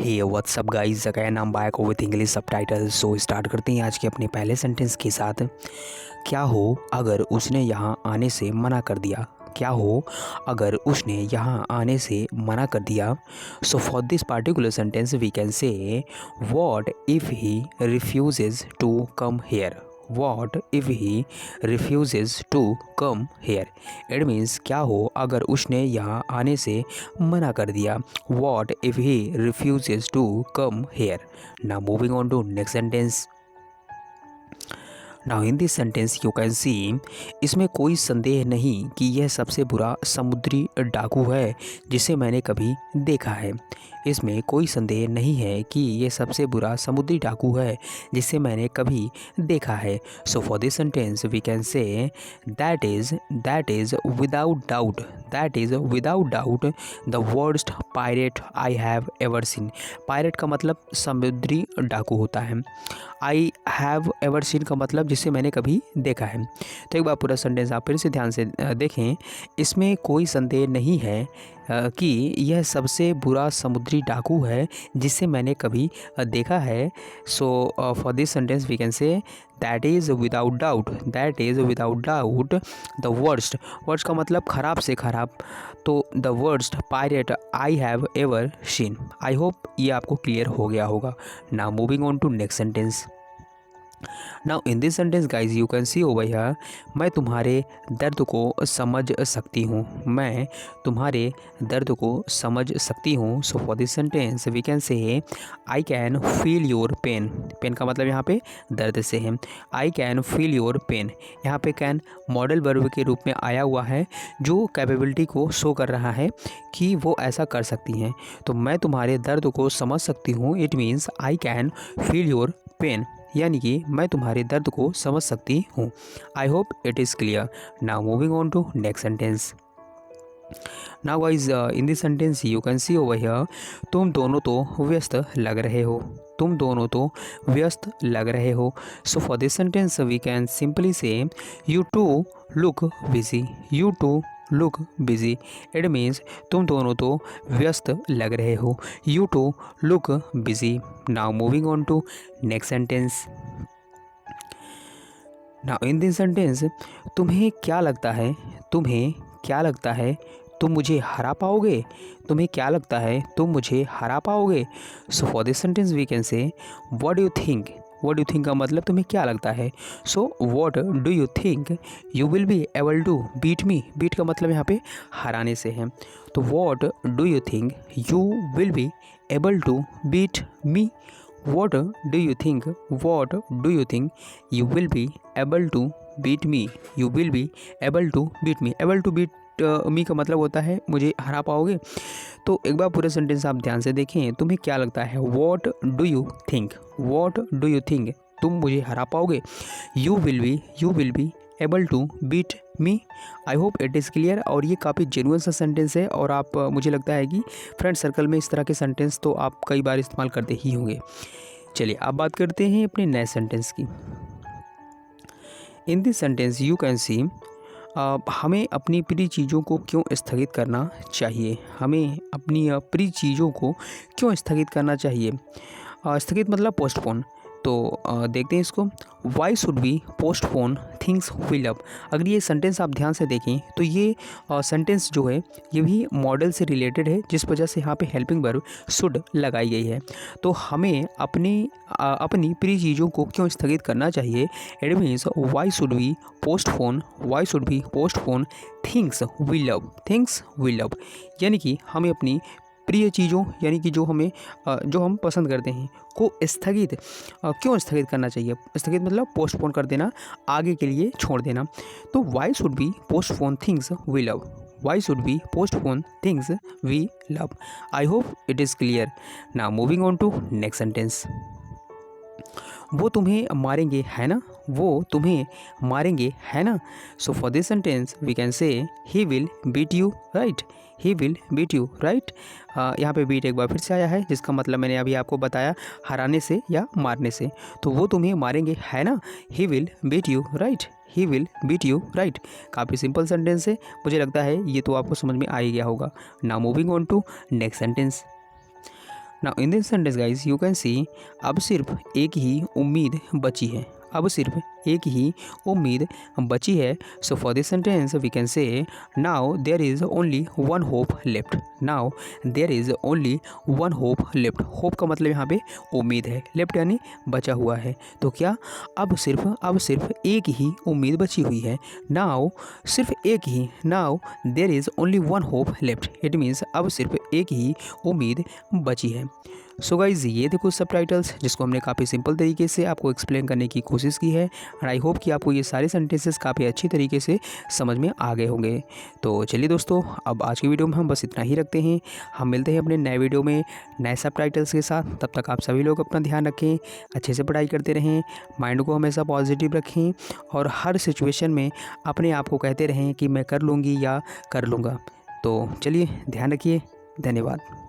Hey what's up guys, again I am back with English subtitle. So start करते हैं आज के अपने पहले सेंटेंस के साथ। क्या हो अगर उसने यहाँ आने से मना कर दिया। क्या हो अगर उसने यहाँ आने से मना कर दिया। So for this particular sentence we can say what if he refuses to come here. What if he refuses to come here? It means क्या हो अगर उसने यहाँ आने से मना कर दिया। What if he refuses to come here? Now moving on to next sentence. Now in this sentence you can see, इसमें कोई संदेह नहीं कि यह सबसे बुरा समुद्री डाकू है जिसे मैंने कभी देखा है। इसमें कोई संदेह नहीं है कि यह सबसे बुरा समुद्री डाकू है जिसे मैंने कभी देखा है। So for this sentence we can say that is without doubt the worst pirate I have ever seen. Pirate का मतलब समुद्री डाकू होता है। आई हैव एवर सीन का मतलब जिसे मैंने कभी देखा है। तो एक बार पूरा सेंटेंस आप फिर से ध्यान से देखें। इसमें कोई संदेह नहीं है कि यह सबसे बुरा समुद्री डाकू है जिसे मैंने कभी देखा है। So for this sentence we can say that is without doubt the worst. Worst का मतलब ख़राब से ख़राब, तो the worst pirate I have ever seen. I hope ये आपको क्लियर हो गया होगा। Now moving on to next sentence. Now in this sentence guys you can see over here, मैं तुम्हारे दर्द को समझ सकती हूँ। मैं तुम्हारे दर्द को समझ सकती हूँ। So for this sentence we can say I can feel your pain. Pain का मतलब यहाँ पे दर्द से है। I can feel your pain. यहाँ पे कैन मॉडल वर्ब के रूप में आया हुआ है जो कैपेबिलिटी को शो कर रहा है कि वो ऐसा कर सकती हैं। तो मैं तुम्हारे दर्द को समझ सकती हूँ, it means I can feel your pain, यानी कि मैं तुम्हारे दर्द को समझ सकती हूँ। I hope it is clear. Now moving on to next sentence. Now guys in this sentence you can see over here, तुम दोनों तो व्यस्त लग रहे हो। तुम दोनों तो व्यस्त लग रहे हो। So for this sentence we can simply say you two look busy. You two look busy. It means तुम दोनों तो व्यस्त लग रहे हो। You two look busy. Now moving on to next sentence. Now in this sentence तुम्हें क्या लगता है, तुम्हें क्या लगता है तुम मुझे हरा पाओगे। तुम्हें क्या लगता है तुम मुझे हरा पाओगे। So for this sentence we can say what do you think. What do think का मतलब तुम्हें क्या लगता है। So what do you think you will be able to beat me. Beat का मतलब यहाँ पे हराने से है। तो what do you think you will be able to beat me. What do you think you will be able to beat me. You will be able to beat me. Able to beat me का मतलब होता है मुझे हरा पाओगे। तो एक बार पूरे सेंटेंस आप ध्यान से देखें। तुम्हें क्या लगता है, व्हाट डू यू थिंक तुम मुझे हरा पाओगे। You will be able to beat me. I hope it is clear. और ये काफ़ी जेन्युइन सा सेंटेंस है और आप मुझे लगता है कि फ्रेंड सर्कल में इस तरह के सेंटेंस तो आप कई बार इस्तेमाल करते ही होंगे। चलिए अब बात करते हैं अपने नए सेंटेंस की। इन दिस सेंटेंस यू कैन सी, हमें अपनी प्रिय चीज़ों को क्यों स्थगित करना चाहिए। हमें अपनी प्रिय चीज़ों को क्यों स्थगित करना चाहिए। स्थगित मतलब पोस्टपोन। तो देखते हैं इसको। Why should we postpone things we love. अगर ये सेंटेंस आप ध्यान से देखें तो ये सेंटेंस जो है ये भी मॉडल से रिलेटेड है, जिस वजह से यहाँ पे हेल्पिंग वर्ब शुड लगाई गई है। तो हमें अपनी प्रिय चीज़ों को क्यों स्थगित करना चाहिए। It means why should we postpone things we love. यानी कि हमें अपनी प्रिय चीज़ों, यानी कि जो हम पसंद करते हैं को क्यों स्थगित करना चाहिए। स्थगित मतलब पोस्टपोन कर देना, आगे के लिए छोड़ देना। तो why should be postpone things we love. I hope it is clear. Now moving on to next sentence. वो तुम्हें मारेंगे है ना। So for this sentence we can say he will beat you right. यहाँ पे बीट एक बार फिर से आया है, जिसका मतलब मैंने अभी आपको बताया हराने से या मारने से। तो वो तुम्हें मारेंगे है ना। He will beat you right. काफ़ी सिंपल सेंटेंस है, मुझे लगता है ये तो आपको समझ में आ ही गया होगा। Now moving on to next sentence. Now in this sentence guys you can see अब सिर्फ एक ही उम्मीद बची है, अब सिर्फ एक ही उम्मीद बची है। So for this sentence we can say now there is only one hope left, now there is only one hope left. Hope का मतलब यहाँ पे उम्मीद है, लेफ्ट यानी बचा हुआ है। तो क्या अब सिर्फ एक ही उम्मीद बची हुई है। नाउ सिर्फ एक ही, now there is only one hope left, it means अब सिर्फ एक ही उम्मीद बची है। सो गाइज ये थे कुछ सबटाइटल्स जिसको हमने काफ़ी सिंपल तरीके से आपको एक्सप्लेन करने की कोशिश की है एंड आई होप कि आपको ये सारे सेंटेंसेस काफ़ी अच्छी तरीके से समझ में आ गए होंगे। तो चलिए दोस्तों, अब आज की वीडियो में हम बस इतना ही रखते हैं। हम मिलते हैं अपने नए वीडियो में नए सबटाइटल्स के साथ। तब तक आप सभी लोग अपना ध्यान रखें, अच्छे से पढ़ाई करते रहें, माइंड को हमेशा पॉजिटिव रखें और हर सिचुएशन में अपने आप को कहते रहें कि मैं कर लूँगी या कर लूँगा। तो चलिए ध्यान रखिए, धन्यवाद।